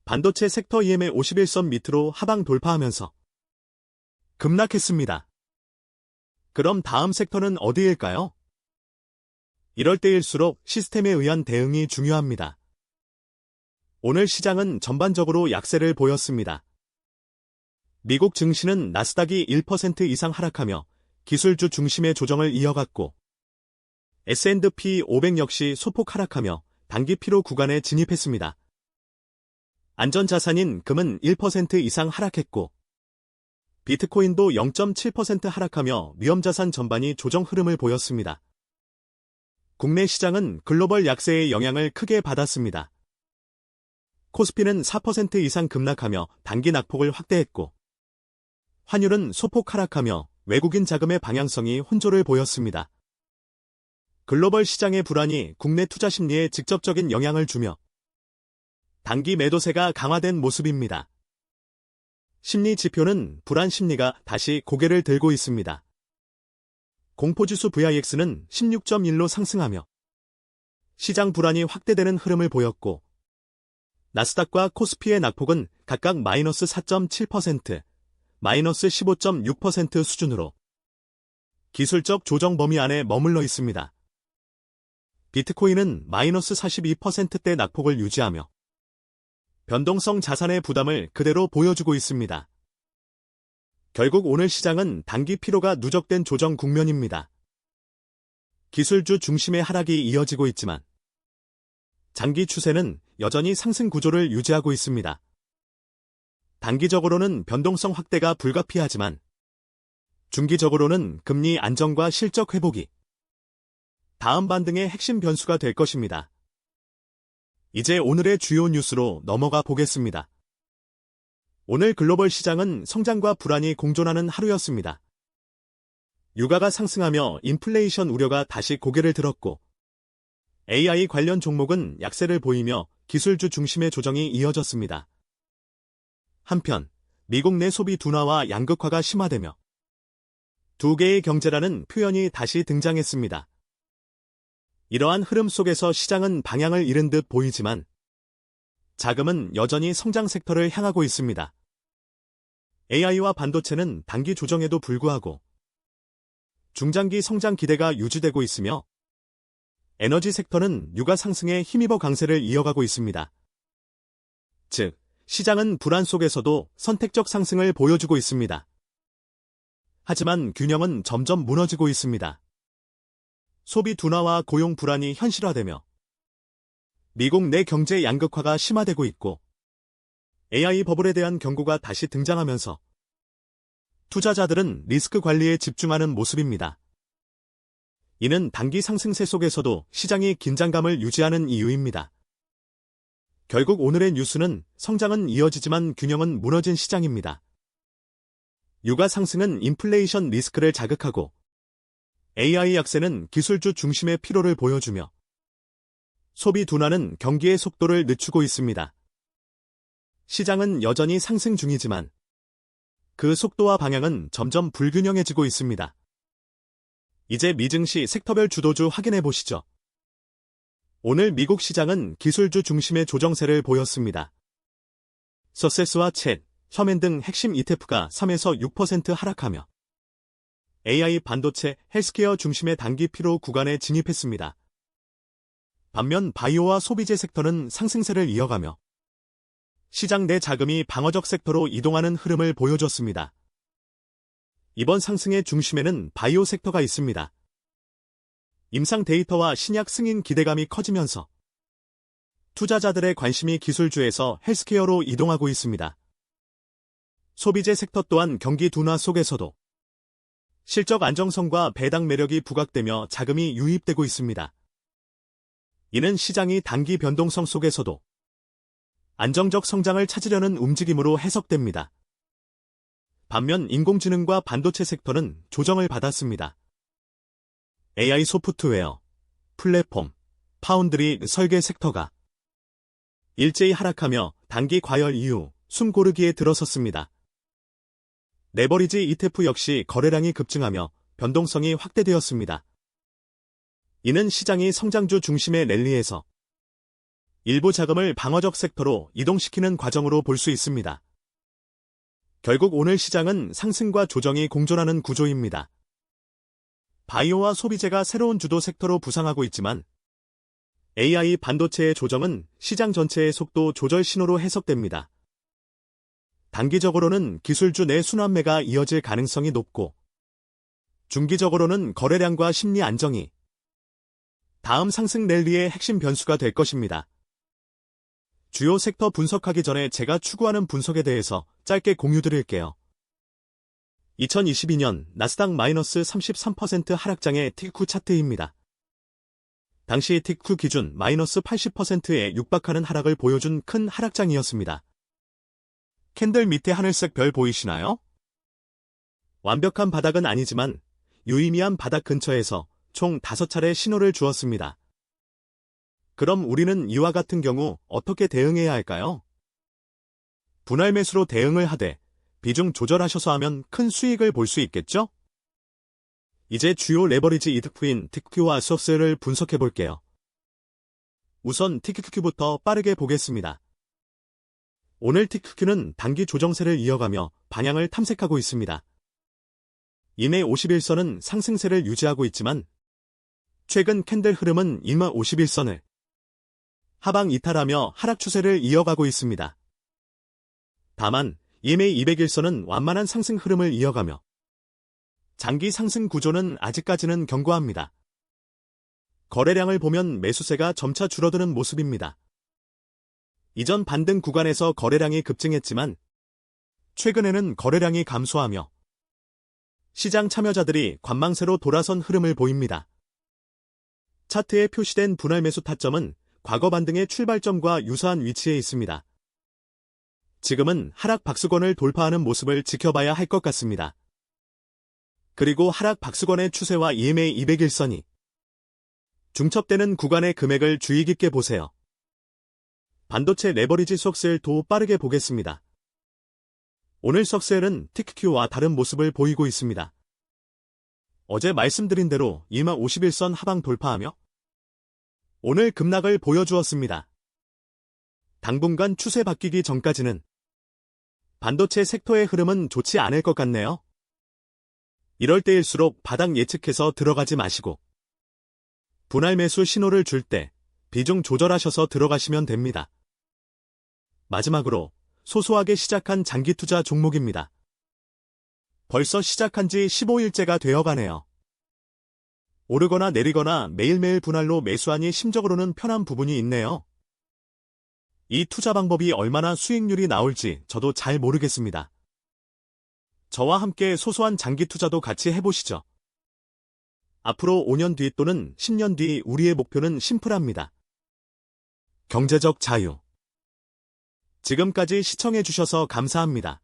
반도체 섹터 EMA 51선 밑으로 하방 돌파하면서 급락했습니다. 그럼 다음 섹터는 어디일까요? 이럴 때일수록 시스템에 의한 대응이 중요합니다. 오늘 시장은 전반적으로 약세를 보였습니다. 미국 증시는 나스닥이 1% 이상 하락하며 기술주 중심의 조정을 이어갔고 S&P 500 역시 소폭 하락하며 단기 피로 구간에 진입했습니다. 안전자산인 금은 1% 이상 하락했고 비트코인도 0.7% 하락하며 위험자산 전반이 조정 흐름을 보였습니다. 국내 시장은 글로벌 약세의 영향을 크게 받았습니다. 코스피는 4% 이상 급락하며 단기 낙폭을 확대했고 환율은 소폭 하락하며 외국인 자금의 방향성이 혼조를 보였습니다. 글로벌 시장의 불안이 국내 투자 심리에 직접적인 영향을 주며 단기 매도세가 강화된 모습입니다. 심리 지표는 불안 심리가 다시 고개를 들고 있습니다. 공포지수 VIX는 16.1로 상승하며 시장 불안이 확대되는 흐름을 보였고 나스닥과 코스피의 낙폭은 각각 마이너스 4.7%, 마이너스 15.6% 수준으로 기술적 조정 범위 안에 머물러 있습니다. 비트코인은 마이너스 42%대 낙폭을 유지하며 변동성 자산의 부담을 그대로 보여주고 있습니다. 결국 오늘 시장은 단기 피로가 누적된 조정 국면입니다. 기술주 중심의 하락이 이어지고 있지만 장기 추세는 여전히 상승 구조를 유지하고 있습니다. 단기적으로는 변동성 확대가 불가피하지만 중기적으로는 금리 안정과 실적 회복이 다음 반등의 핵심 변수가 될 것입니다. 이제 오늘의 주요 뉴스로 넘어가 보겠습니다. 오늘 글로벌 시장은 성장과 불안이 공존하는 하루였습니다. 유가가 상승하며 인플레이션 우려가 다시 고개를 들었고 AI 관련 종목은 약세를 보이며 기술주 중심의 조정이 이어졌습니다. 한편 미국 내 소비 둔화와 양극화가 심화되며 두 개의 경제라는 표현이 다시 등장했습니다. 이러한 흐름 속에서 시장은 방향을 잃은 듯 보이지만 자금은 여전히 성장 섹터를 향하고 있습니다. AI와 반도체는 단기 조정에도 불구하고 중장기 성장 기대가 유지되고 있으며 에너지 섹터는 유가 상승에 힘입어 강세를 이어가고 있습니다. 즉, 시장은 불안 속에서도 선택적 상승을 보여주고 있습니다. 하지만 균형은 점점 무너지고 있습니다. 소비 둔화와 고용 불안이 현실화되며 미국 내 경제 양극화가 심화되고 있고 AI 버블에 대한 경고가 다시 등장하면서 투자자들은 리스크 관리에 집중하는 모습입니다. 이는 단기 상승세 속에서도 시장이 긴장감을 유지하는 이유입니다. 결국 오늘의 뉴스는 성장은 이어지지만 균형은 무너진 시장입니다. 유가 상승은 인플레이션 리스크를 자극하고 AI 약세는 기술주 중심의 피로를 보여주며 소비 둔화는 경기의 속도를 늦추고 있습니다. 시장은 여전히 상승 중이지만 그 속도와 방향은 점점 불균형해지고 있습니다. 이제 미증시 섹터별 주도주 확인해 보시죠. 오늘 미국 시장은 기술주 중심의 조정세를 보였습니다. 서세스와 챗, 셔맨 등 핵심 ETF가 3에서 6% 하락하며 AI 반도체, 헬스케어 중심의 단기 피로 구간에 진입했습니다. 반면 바이오와 소비재 섹터는 상승세를 이어가며 시장 내 자금이 방어적 섹터로 이동하는 흐름을 보여줬습니다. 이번 상승의 중심에는 바이오 섹터가 있습니다. 임상 데이터와 신약 승인 기대감이 커지면서 투자자들의 관심이 기술주에서 헬스케어로 이동하고 있습니다. 소비재 섹터 또한 경기 둔화 속에서도 실적 안정성과 배당 매력이 부각되며 자금이 유입되고 있습니다. 이는 시장이 단기 변동성 속에서도 안정적 성장을 찾으려는 움직임으로 해석됩니다. 반면 인공지능과 반도체 섹터는 조정을 받았습니다. AI 소프트웨어, 플랫폼, 파운드리 설계 섹터가 일제히 하락하며 단기 과열 이후 숨 고르기에 들어섰습니다. 레버리지 ETF 역시 거래량이 급증하며 변동성이 확대되었습니다. 이는 시장이 성장주 중심의 랠리에서 일부 자금을 방어적 섹터로 이동시키는 과정으로 볼 수 있습니다. 결국 오늘 시장은 상승과 조정이 공존하는 구조입니다. 바이오와 소비재가 새로운 주도 섹터로 부상하고 있지만 AI 반도체의 조정은 시장 전체의 속도 조절 신호로 해석됩니다. 단기적으로는 기술주 내 순환매가 이어질 가능성이 높고 중기적으로는 거래량과 심리 안정이 다음 상승 랠리의 핵심 변수가 될 것입니다. 주요 섹터 분석하기 전에 제가 추구하는 분석에 대해서 짧게 공유드릴게요. 2022년 나스닥 마이너스 33% 하락장의 TQ 차트입니다. 당시 TQ 기준 마이너스 80%에 육박하는 하락을 보여준 큰 하락장이었습니다. 캔들 밑에 하늘색 별 보이시나요? 완벽한 바닥은 아니지만 유의미한 바닥 근처에서 총 5차례 신호를 주었습니다. 그럼 우리는 이와 같은 경우 어떻게 대응해야 할까요? 분할 매수로 대응을 하되 비중 조절하셔서 하면 큰 수익을 볼 수 있겠죠? 이제 주요 레버리지 이득표인 TQQ와 소스를 분석해 볼게요. 우선 TQQ부터 빠르게 보겠습니다. 오늘 TQQ는 단기 조정세를 이어가며 방향을 탐색하고 있습니다. 이내 51선은 상승세를 유지하고 있지만 최근 캔들 흐름은 이마 51선을 하방 이탈하며 하락 추세를 이어가고 있습니다. 다만 이메 200일선은 완만한 상승 흐름을 이어가며 장기 상승 구조는 아직까지는 견고합니다. 거래량을 보면 매수세가 점차 줄어드는 모습입니다. 이전 반등 구간에서 거래량이 급증했지만 최근에는 거래량이 감소하며 시장 참여자들이 관망세로 돌아선 흐름을 보입니다. 차트에 표시된 분할 매수 타점은 과거 반등의 출발점과 유사한 위치에 있습니다. 지금은 하락 박수권을 돌파하는 모습을 지켜봐야 할 것 같습니다. 그리고 하락 박수권의 추세와 EMA 200일선이 중첩되는 구간의 금액을 주의 깊게 보세요. 반도체 레버리지 속셀 도 빠르게 보겠습니다. 오늘 속셀은 TQQ와 다른 모습을 보이고 있습니다. 어제 말씀드린 대로 2만 51선 하방 돌파하며 오늘 급락을 보여주었습니다. 당분간 추세 바뀌기 전까지는 반도체 섹터의 흐름은 좋지 않을 것 같네요. 이럴 때일수록 바닥 예측해서 들어가지 마시고 분할 매수 신호를 줄 때 비중 조절하셔서 들어가시면 됩니다. 마지막으로 소소하게 시작한 장기 투자 종목입니다. 벌써 시작한 지 15일째가 되어가네요. 오르거나 내리거나 매일매일 분할로 매수하니 심적으로는 편한 부분이 있네요. 이 투자 방법이 얼마나 수익률이 나올지 저도 잘 모르겠습니다. 저와 함께 소소한 장기 투자도 같이 해보시죠. 앞으로 5년 뒤 또는 10년 뒤 우리의 목표는 심플합니다. 경제적 자유. 지금까지 시청해주셔서 감사합니다.